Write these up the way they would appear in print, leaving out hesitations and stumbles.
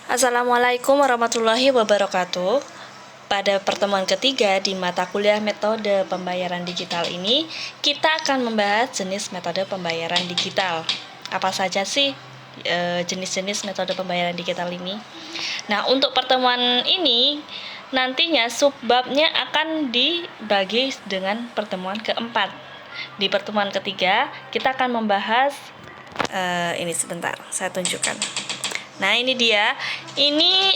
Assalamualaikum warahmatullahi wabarakatuh. Pada pertemuan ketiga di mata kuliah metode pembayaran digital ini, kita akan membahas jenis metode pembayaran digital. Apa saja sih jenis-jenis metode pembayaran digital ini? Nah, untuk pertemuan ini, nantinya subbabnya akan dibagi dengan pertemuan keempat. Di pertemuan ketiga, kita akan membahas ini sebentar, saya tunjukkan. Nah, ini dia. Ini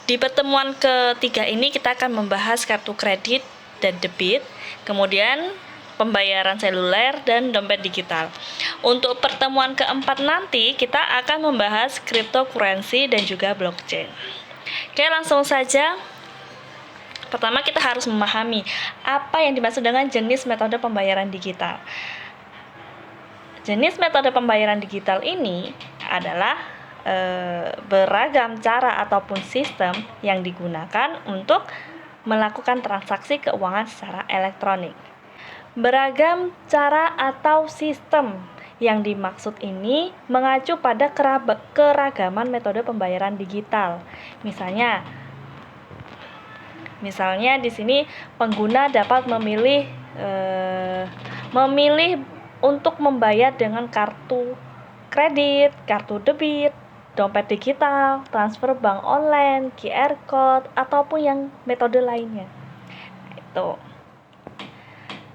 di pertemuan ketiga ini kita akan membahas kartu kredit dan debit, kemudian pembayaran seluler dan dompet digital. Untuk pertemuan keempat nanti kita akan membahas cryptocurrency dan juga blockchain. Oke, langsung saja. Pertama kita harus memahami apa yang dimaksud dengan jenis metode pembayaran digital. Jenis metode pembayaran digital ini adalah beragam cara ataupun sistem yang digunakan untuk melakukan transaksi keuangan secara elektronik. Beragam cara atau sistem yang dimaksud ini mengacu pada keragaman metode pembayaran digital. Misalnya di sini pengguna dapat memilih untuk membayar dengan kartu kredit, kartu debit, dompet digital, transfer bank online, QR code, ataupun yang metode lainnya. Itu.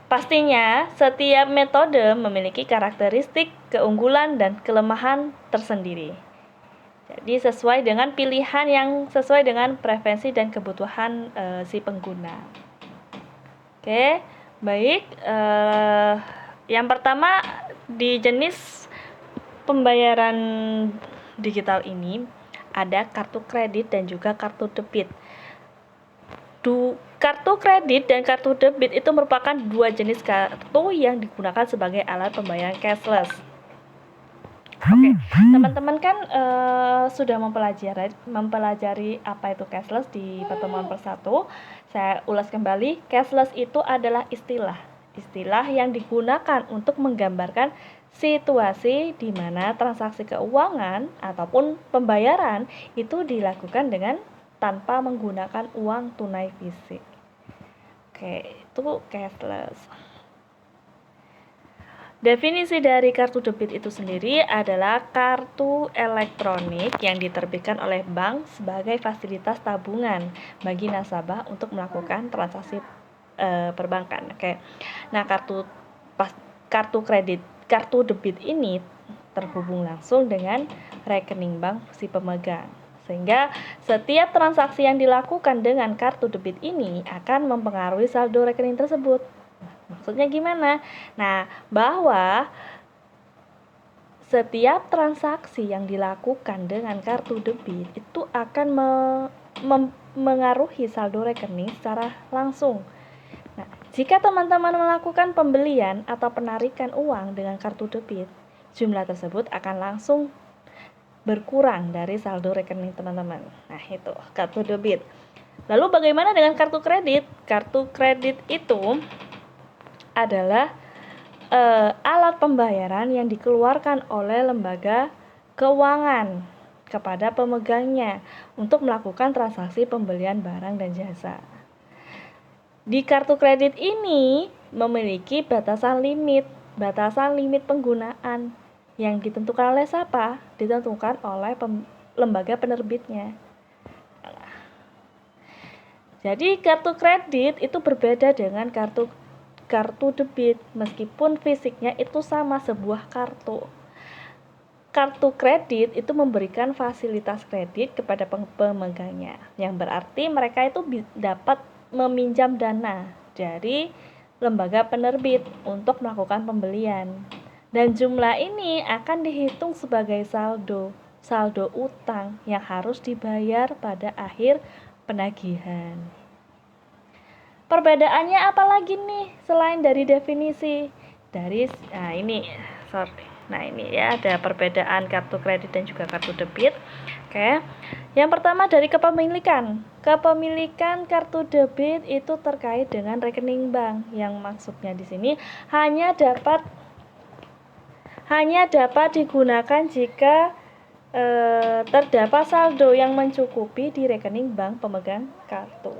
Pastinya, setiap metode memiliki karakteristik, keunggulan, dan kelemahan tersendiri. Jadi sesuai dengan pilihan yang sesuai dengan preferensi dan kebutuhan si pengguna. Oke, baik. Yang pertama di jenis pembayaran digital ini ada kartu kredit dan juga kartu debit. Kartu kredit dan kartu debit itu merupakan dua jenis kartu yang digunakan sebagai alat pembayaran cashless. Oke, teman-teman kan sudah mempelajari apa itu cashless di pertemuan persatu. Saya ulas kembali, cashless itu adalah istilah yang digunakan untuk menggambarkan situasi di mana transaksi keuangan ataupun pembayaran itu dilakukan dengan tanpa menggunakan uang tunai fisik. Oke, itu cashless. Definisi dari kartu debit itu sendiri adalah kartu elektronik yang diterbitkan oleh bank sebagai fasilitas tabungan bagi nasabah untuk melakukan transaksi perbankan. Oke. Nah, kartu debit ini terhubung langsung dengan rekening bank si pemegang. Sehingga setiap transaksi yang dilakukan dengan kartu debit ini akan mempengaruhi saldo rekening tersebut. Maksudnya gimana? Nah, bahwa setiap transaksi yang dilakukan dengan kartu debit itu akan mengaruhi saldo rekening secara langsung. Nah, jika teman-teman melakukan pembelian atau penarikan uang dengan kartu debit, jumlah tersebut akan langsung berkurang dari saldo rekening teman-teman. Nah, itu kartu debit. Lalu bagaimana dengan kartu kredit? Kartu kredit itu adalah alat pembayaran yang dikeluarkan oleh lembaga keuangan kepada pemegangnya untuk melakukan transaksi pembelian barang dan jasa. Di kartu kredit ini memiliki batasan limit penggunaan yang ditentukan oleh siapa? Ditentukan oleh lembaga penerbitnya. Jadi kartu kredit itu berbeda dengan kartu debit meskipun fisiknya itu sama sebuah kartu. Kartu kredit itu memberikan fasilitas kredit kepada pemegangnya, yang berarti mereka itu dapat meminjam dana dari lembaga penerbit untuk melakukan pembelian. Dan jumlah ini akan dihitung sebagai saldo utang yang harus dibayar pada akhir penagihan. Perbedaannya apa lagi nih selain dari definisi? Nah ini ya, ada perbedaan kartu kredit dan juga kartu debit. Oke. Yang pertama dari kepemilikan. Kepemilikan kartu debit itu terkait dengan rekening bank, yang maksudnya di sini hanya dapat digunakan jika terdapat saldo yang mencukupi di rekening bank pemegang kartu.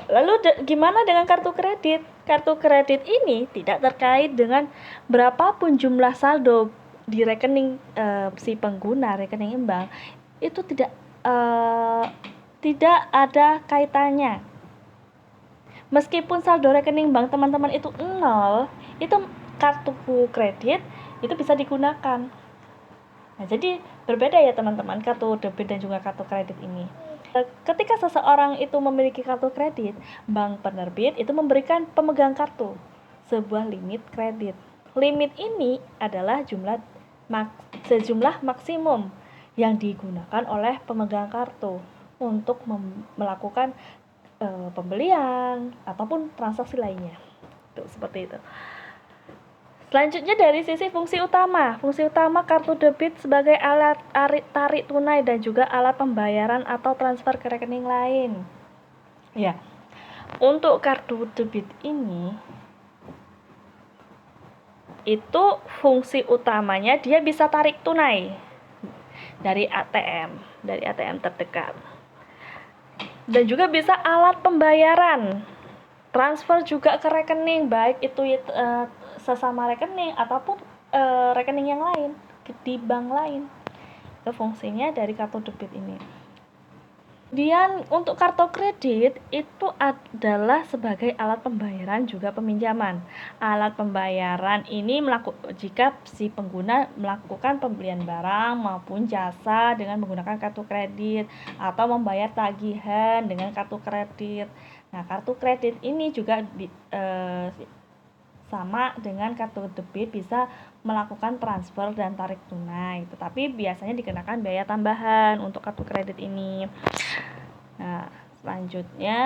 Lalu gimana dengan kartu kredit? Kartu kredit ini tidak terkait dengan berapapun jumlah saldo di rekening si pengguna, rekening bank, itu tidak ada kaitannya. Meskipun saldo rekening bank teman-teman itu 0, itu kartu kredit itu bisa digunakan. Nah, jadi berbeda ya teman-teman, kartu debit dan juga kartu kredit ini. Ketika seseorang itu memiliki kartu kredit, bank penerbit itu memberikan pemegang kartu sebuah limit kredit. Limit ini adalah sejumlah maksimum yang digunakan oleh pemegang kartu untuk melakukan pembelian ataupun transaksi lainnya. Tuh, seperti itu. Selanjutnya dari sisi fungsi utama. Fungsi utama kartu debit sebagai alat tarik tunai dan juga alat pembayaran atau transfer ke rekening lain. Ya. Untuk kartu debit ini itu fungsi utamanya dia bisa tarik tunai dari ATM terdekat. Dan juga bisa alat pembayaran. Transfer juga ke rekening, baik itu sesama rekening ataupun rekening yang lain di bank lain. Itu fungsinya dari kartu debit ini. Kemudian untuk kartu kredit itu adalah sebagai alat pembayaran juga peminjaman. Alat pembayaran ini jika si pengguna melakukan pembelian barang maupun jasa dengan menggunakan kartu kredit atau membayar tagihan dengan kartu kredit. Nah, kartu kredit ini juga sama dengan kartu debit, bisa melakukan transfer dan tarik tunai, tetapi biasanya dikenakan biaya tambahan untuk kartu kredit ini. Nah, selanjutnya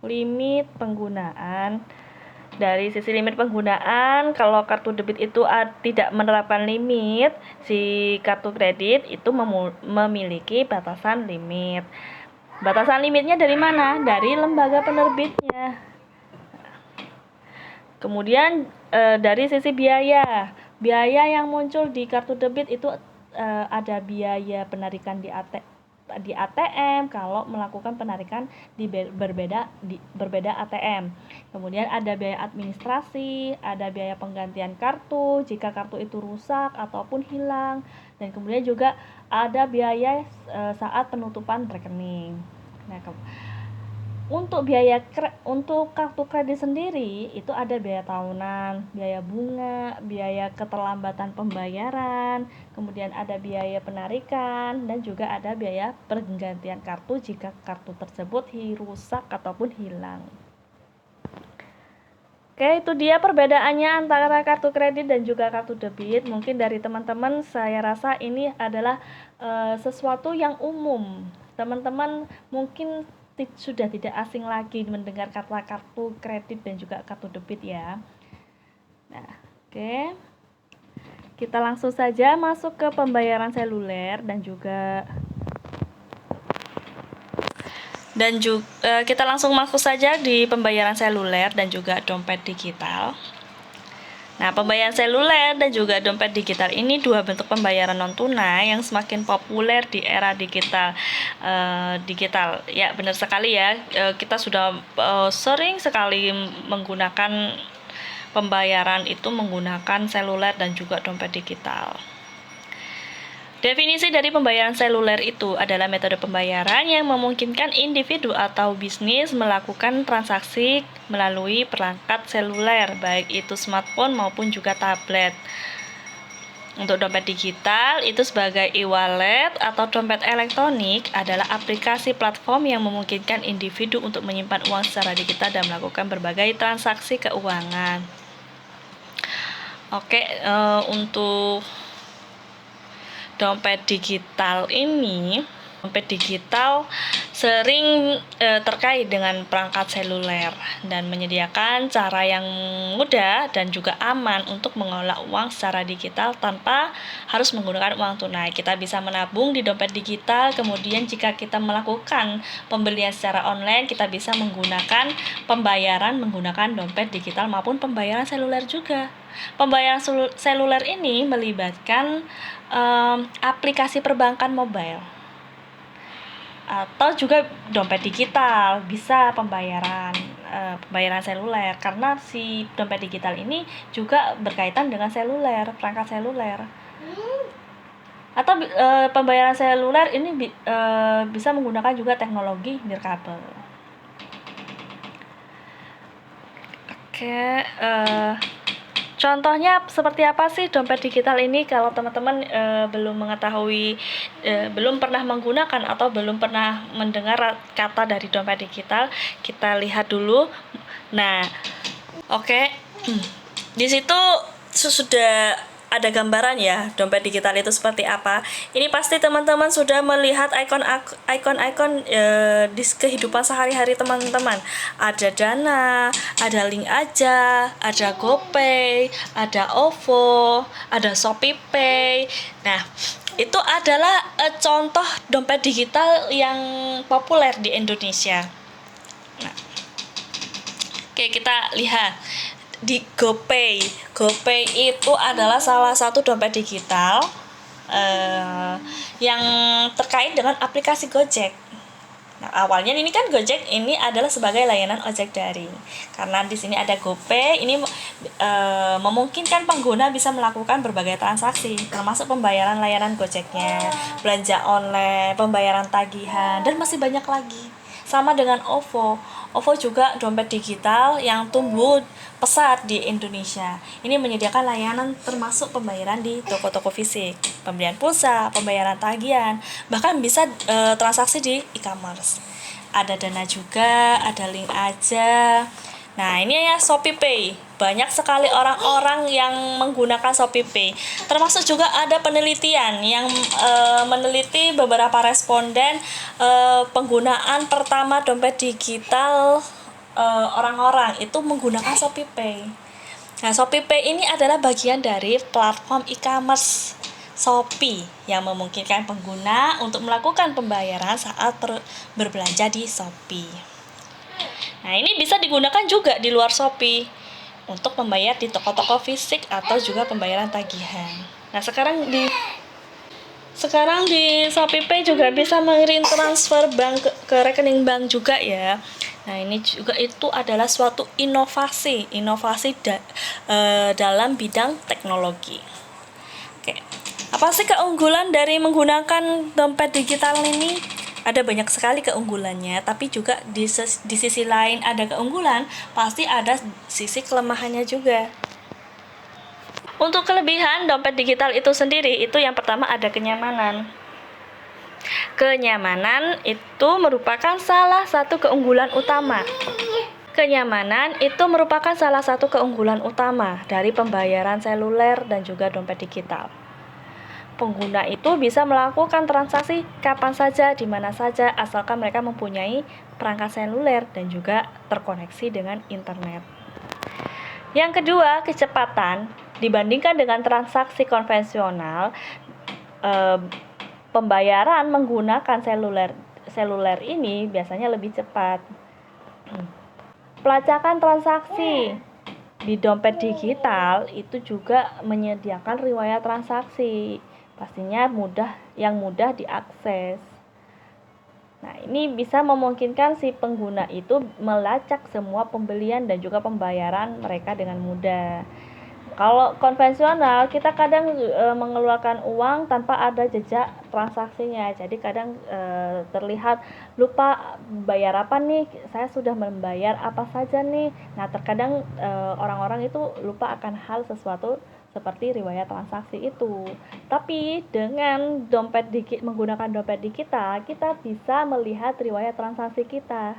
limit penggunaan. Dari sisi limit penggunaan, kalau kartu debit itu tidak menerapkan limit, si kartu kredit itu memiliki batasan limit. Batasan limitnya dari mana? Dari lembaga penerbitnya. Kemudian dari sisi biaya yang muncul di kartu debit itu ada biaya penarikan di ATM kalau melakukan penarikan di berbeda ATM. Kemudian ada biaya administrasi, ada biaya penggantian kartu jika kartu itu rusak ataupun hilang, dan kemudian juga ada biaya saat penutupan rekening. Nah, untuk kartu kredit sendiri itu ada biaya tahunan, biaya bunga, biaya keterlambatan pembayaran, kemudian ada biaya penarikan, dan juga ada biaya penggantian kartu jika kartu tersebut rusak ataupun hilang. Oke, itu dia perbedaannya antara kartu kredit dan juga kartu debit. Mungkin dari teman-teman saya rasa ini adalah sesuatu yang umum. Teman-teman mungkin sudah tidak asing lagi mendengar kata kartu kredit dan juga kartu debit ya. Nah, oke. Kita langsung saja masuk ke pembayaran seluler kita langsung masuk saja di pembayaran seluler dan juga dompet digital. Nah, pembayaran seluler dan juga dompet digital ini dua bentuk pembayaran non tunai yang semakin populer di era digital. Ya, benar sekali ya. Kita sudah sering sekali menggunakan pembayaran itu menggunakan seluler dan juga dompet digital. Definisi dari pembayaran seluler itu adalah metode pembayaran yang memungkinkan individu atau bisnis melakukan transaksi melalui perangkat seluler, baik itu smartphone maupun juga tablet. Untuk dompet digital itu sebagai e-wallet atau dompet elektronik adalah aplikasi platform yang memungkinkan individu untuk menyimpan uang secara digital dan melakukan berbagai transaksi keuangan. Oke, untuk dompet digital sering terkait dengan perangkat seluler dan menyediakan cara yang mudah dan juga aman untuk mengelola uang secara digital tanpa harus menggunakan uang tunai. Kita bisa menabung di dompet digital, kemudian jika kita melakukan pembelian secara online, kita bisa menggunakan pembayaran menggunakan dompet digital maupun pembayaran seluler juga. Pembayaran seluler ini melibatkan aplikasi perbankan mobile atau juga dompet digital, bisa pembayaran seluler, karena si dompet digital ini juga berkaitan dengan seluler, perangkat seluler. Atau pembayaran seluler ini bisa menggunakan juga teknologi nirkabel. Oke, contohnya seperti apa sih dompet digital ini? Kalau teman-teman belum mengetahui, belum pernah menggunakan atau belum pernah mendengar kata dari dompet digital, kita lihat dulu. Nah, oke, di situ sudah ada gambaran ya dompet digital itu seperti apa. Ini pasti teman-teman sudah melihat ikon-ikon di kehidupan sehari-hari teman-teman. Ada Dana, ada Link Aja, ada GoPay, ada OVO, ada ShopeePay. Nah, itu adalah contoh dompet digital yang populer di Indonesia. Nah, oke, kita lihat di GoPay. GoPay itu adalah salah satu dompet digital yang terkait dengan aplikasi Gojek. Nah, awalnya ini kan Gojek ini adalah sebagai layanan ojek daring. Karena di sini ada GoPay, ini memungkinkan pengguna bisa melakukan berbagai transaksi, termasuk pembayaran layanan Gojeknya, belanja online, pembayaran tagihan, dan masih banyak lagi. Sama dengan OVO. OVO juga dompet digital yang tumbuh pesat di Indonesia. Ini menyediakan layanan termasuk pembayaran di toko-toko fisik, pembelian pulsa, pembayaran tagihan, bahkan bisa transaksi di e-commerce. Ada Dana juga, ada Link Aja. Nah, ini ya ShopeePay. Banyak sekali orang-orang yang menggunakan ShopeePay. Termasuk juga ada penelitian yang meneliti beberapa responden penggunaan pertama dompet digital orang-orang itu menggunakan ShopeePay. Nah, ShopeePay ini adalah bagian dari platform e-commerce Shopee yang memungkinkan pengguna untuk melakukan pembayaran saat berbelanja di Shopee. Nah, ini bisa digunakan juga di luar Shopee untuk membayar di toko-toko fisik atau juga pembayaran tagihan. Nah, sekarang di ShopeePay juga bisa mengirim transfer bank ke rekening bank juga ya. Nah, ini juga itu adalah suatu inovasi dalam bidang teknologi. Oke. Apa sih keunggulan dari menggunakan dompet digital ini? Ada banyak sekali keunggulannya, tapi juga di sisi lain ada keunggulan, pasti ada sisi kelemahannya juga. Untuk kelebihan dompet digital itu sendiri, itu yang pertama ada kenyamanan. Kenyamanan itu merupakan salah satu keunggulan utama. Kenyamanan itu merupakan salah satu keunggulan utama dari pembayaran seluler dan juga dompet digital. Pengguna itu bisa melakukan transaksi kapan saja, di mana saja, asalkan mereka mempunyai perangkat seluler dan juga terkoneksi dengan internet. Yang kedua, kecepatan. Dibandingkan dengan transaksi konvensional, pembayaran menggunakan seluler ini biasanya lebih cepat. Pelacakan transaksi di dompet digital itu juga menyediakan riwayat transaksi. Pastinya mudah diakses. Nah, ini bisa memungkinkan si pengguna itu melacak semua pembelian dan juga pembayaran mereka dengan mudah. Kalau konvensional, kita kadang mengeluarkan uang tanpa ada jejak transaksinya. Jadi kadang terlihat lupa bayar apa nih, saya sudah membayar apa saja nih. Nah, terkadang orang-orang itu lupa akan hal sesuatu seperti riwayat transaksi itu. Tapi dengan menggunakan dompet digital, kita bisa melihat riwayat transaksi kita.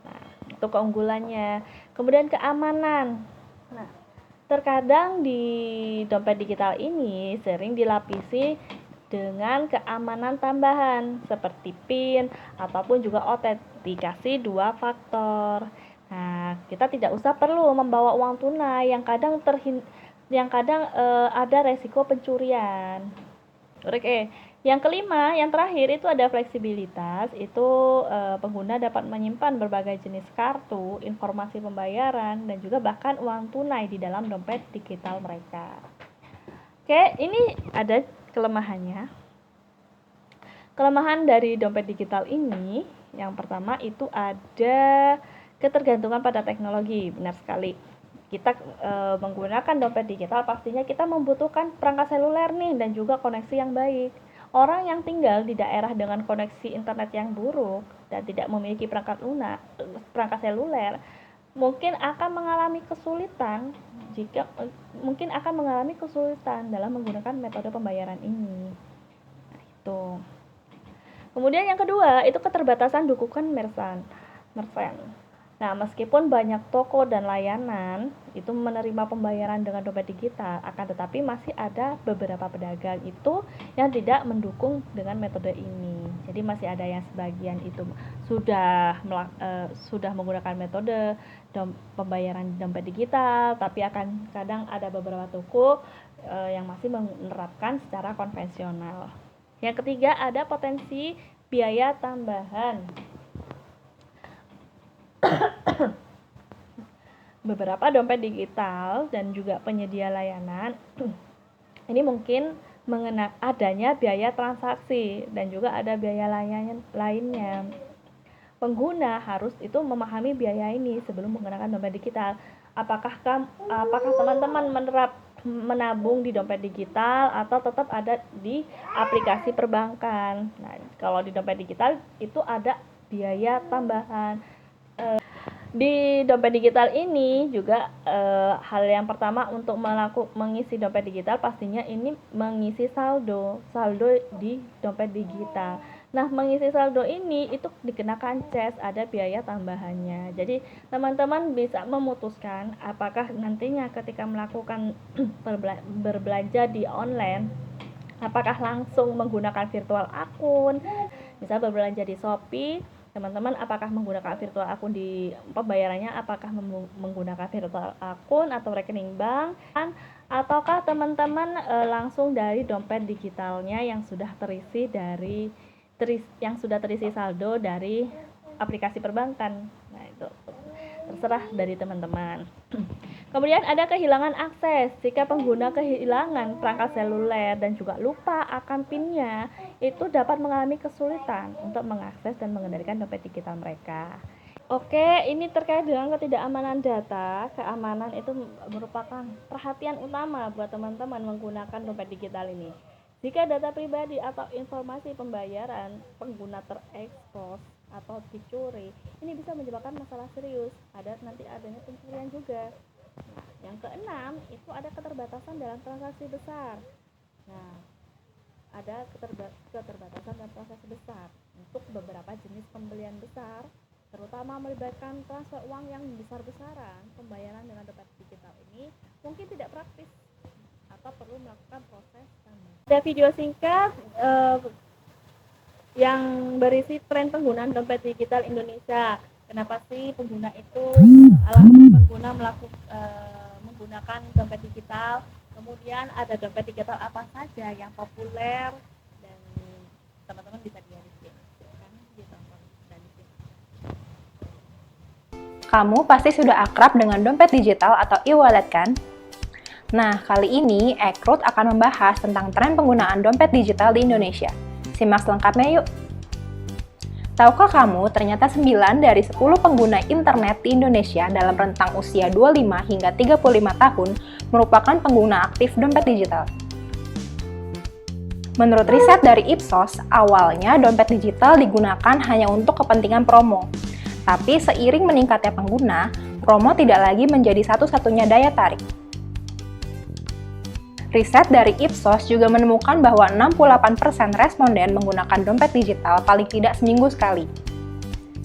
Nah, itu keunggulannya. Kemudian keamanan. Nah, terkadang di dompet digital ini sering dilapisi dengan keamanan tambahan seperti PIN ataupun juga autentikasi 2 faktor. Nah, kita tidak usah perlu membawa uang tunai yang kadang ada resiko pencurian. Oke, yang kelima, yang terakhir itu ada fleksibilitas. Itu pengguna dapat menyimpan berbagai jenis kartu, informasi pembayaran, dan juga bahkan uang tunai di dalam dompet digital mereka. Oke, ini ada kelemahannya. Kelemahan dari dompet digital ini, yang pertama itu ada ketergantungan pada teknologi. Benar sekali. Kita menggunakan dompet digital, pastinya kita membutuhkan perangkat seluler nih dan juga koneksi yang baik. Orang yang tinggal di daerah dengan koneksi internet yang buruk dan tidak memiliki perangkat seluler mungkin akan mengalami kesulitan dalam menggunakan metode pembayaran ini. Nah, itu. Kemudian yang kedua, itu keterbatasan dukungan merchant. Nah, meskipun banyak toko dan layanan itu menerima pembayaran dengan dompet digital, akan tetapi masih ada beberapa pedagang itu yang tidak mendukung dengan metode ini. Jadi masih ada yang sebagian itu sudah menggunakan metode pembayaran dompet digital, tapi akan kadang ada beberapa toko yang masih menerapkan secara konvensional. Yang ketiga, ada potensi biaya tambahan. Beberapa dompet digital dan juga penyedia layanan ini mungkin adanya biaya transaksi dan juga ada biaya lainnya. Pengguna harus itu memahami biaya ini sebelum menggunakan dompet digital. Apakah teman-teman menabung di dompet digital atau tetap ada di aplikasi perbankan? Nah, kalau di dompet digital itu ada biaya tambahan. Di dompet digital ini juga hal yang pertama untuk mengisi dompet digital pastinya ini mengisi saldo di dompet digital. Nah, mengisi saldo ini itu dikenakan cas, ada biaya tambahannya. Jadi teman-teman bisa memutuskan apakah nantinya ketika melakukan berbelanja di online, apakah langsung menggunakan virtual akun, misal berbelanja di Shopee, teman-teman apakah menggunakan virtual akun di pembayarannya, apakah menggunakan virtual akun atau rekening bank, ataukah teman-teman langsung dari dompet digitalnya yang sudah terisi saldo dari aplikasi perbankan. Nah, itu terserah dari teman-teman. Kemudian ada kehilangan akses. Jika pengguna kehilangan perangkat seluler dan juga lupa akan PIN-nya, itu dapat mengalami kesulitan untuk mengakses dan mengendalikan dompet digital mereka. Oke, ini terkait dengan ketidakamanan data. Keamanan itu merupakan perhatian utama buat teman-teman menggunakan dompet digital ini. Jika data pribadi atau informasi pembayaran pengguna terekspos atau dicuri, ini bisa menyebabkan masalah serius. Nanti adanya pencurian juga. Nah, yang keenam itu ada keterbatasan dalam transaksi besar. Nah, ada keterbatasan dalam transaksi besar untuk beberapa jenis pembelian besar, terutama melibatkan transfer uang yang besar-besaran. Pembayaran dengan dompet digital ini mungkin tidak praktis atau perlu melakukan proses tambahan. Ada video singkat yang berisi tren penggunaan dompet digital Indonesia. Kenapa sih pengguna itu alasan pengguna menggunakan dompet digital? Kemudian ada dompet digital apa saja yang populer, dan teman-teman bisa lihat di sini. Kamu pasti sudah akrab dengan dompet digital atau e-wallet kan? Nah, kali ini Ekrut akan membahas tentang tren penggunaan dompet digital di Indonesia. Simak selengkapnya yuk! Tahukah kamu ternyata 9 dari 10 pengguna internet di Indonesia dalam rentang usia 25 hingga 35 tahun merupakan pengguna aktif dompet digital? Menurut riset dari Ipsos, awalnya dompet digital digunakan hanya untuk kepentingan promo. Tapi seiring meningkatnya pengguna, promo tidak lagi menjadi satu-satunya daya tarik. Riset dari Ipsos juga menemukan bahwa 68% responden menggunakan dompet digital paling tidak seminggu sekali.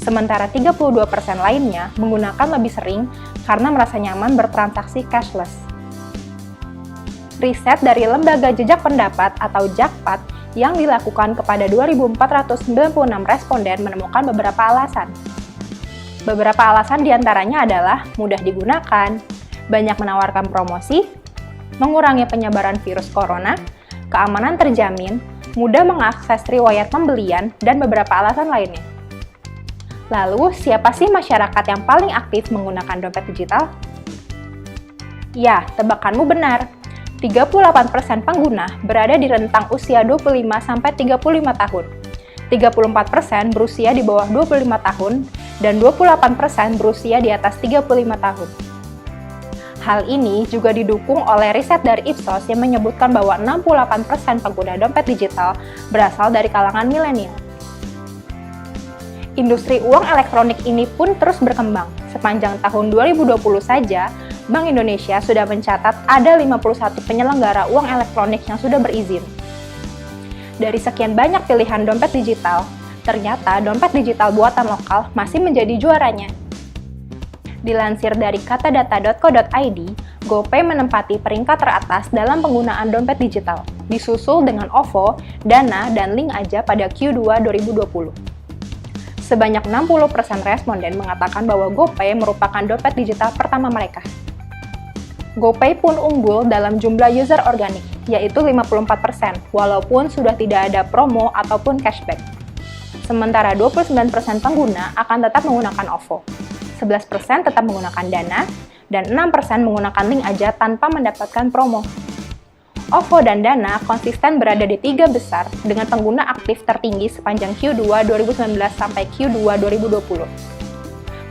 Sementara 32% lainnya menggunakan lebih sering karena merasa nyaman bertransaksi cashless. Riset dari Lembaga Jejak Pendapat atau Jakpat yang dilakukan kepada 2.496 responden menemukan beberapa alasan. Beberapa alasan diantaranya adalah mudah digunakan, banyak menawarkan promosi, mengurangi penyebaran virus corona, keamanan terjamin, mudah mengakses riwayat pembelian, dan beberapa alasan lainnya. Lalu, siapa sih masyarakat yang paling aktif menggunakan dompet digital? Ya, tebakanmu benar. 38% pengguna berada di rentang usia 25-35 tahun. 34% berusia di bawah 25 tahun, dan 28% berusia di atas 35 tahun. Hal ini juga didukung oleh riset dari Ipsos yang menyebutkan bahwa 68% pengguna dompet digital berasal dari kalangan milenial. Industri uang elektronik ini pun terus berkembang. Sepanjang tahun 2020 saja, Bank Indonesia sudah mencatat ada 51 penyelenggara uang elektronik yang sudah berizin. Dari sekian banyak pilihan dompet digital, ternyata dompet digital buatan lokal masih menjadi juaranya. Dilansir dari katadata.co.id, GoPay menempati peringkat teratas dalam penggunaan dompet digital, disusul dengan OVO, Dana, dan Link Aja pada Q2 2020. Sebanyak 60% responden mengatakan bahwa GoPay merupakan dompet digital pertama mereka. GoPay pun unggul dalam jumlah user organik, yaitu 54%, walaupun sudah tidak ada promo ataupun cashback. Sementara 29% pengguna akan tetap menggunakan OVO, 11% tetap menggunakan Dana, dan 6% menggunakan Link Aja tanpa mendapatkan promo. OVO dan Dana konsisten berada di 3 besar dengan pengguna aktif tertinggi sepanjang Q2 2019 sampai Q2 2020.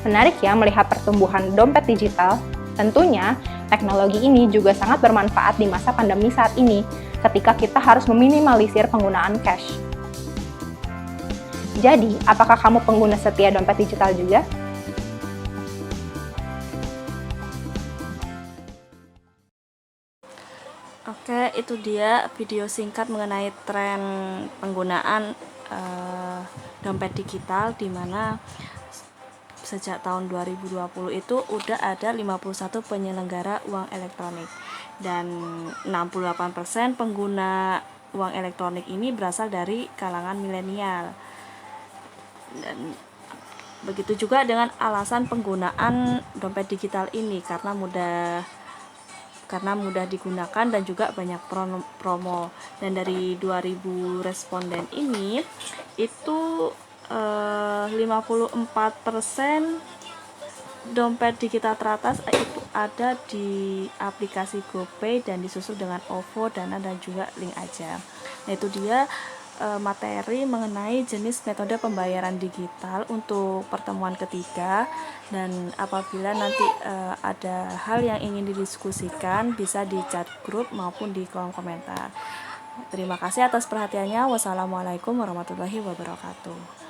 Menarik ya melihat pertumbuhan dompet digital. Tentunya, teknologi ini juga sangat bermanfaat di masa pandemi saat ini, ketika kita harus meminimalisir penggunaan cash. Jadi, apakah kamu pengguna setia dompet digital juga? Oke, itu dia video singkat mengenai tren penggunaan dompet digital, di mana sejak tahun 2020 itu udah ada 51 penyelenggara uang elektronik, dan 68% pengguna uang elektronik ini berasal dari kalangan milenial. Dan begitu juga dengan alasan penggunaan dompet digital ini, karena mudah digunakan dan juga banyak promo. Dan dari 2000 responden ini itu 54% dompet digital teratas itu ada di aplikasi GoPay dan disusul dengan OVO, Dana, dan juga Link Aja. Nah, itu dia materi mengenai jenis metode pembayaran digital untuk pertemuan ketiga. Dan apabila nanti ada hal yang ingin didiskusikan, bisa di chat grup maupun di kolom komentar. Terima kasih atas perhatiannya. Wassalamualaikum warahmatullahi wabarakatuh.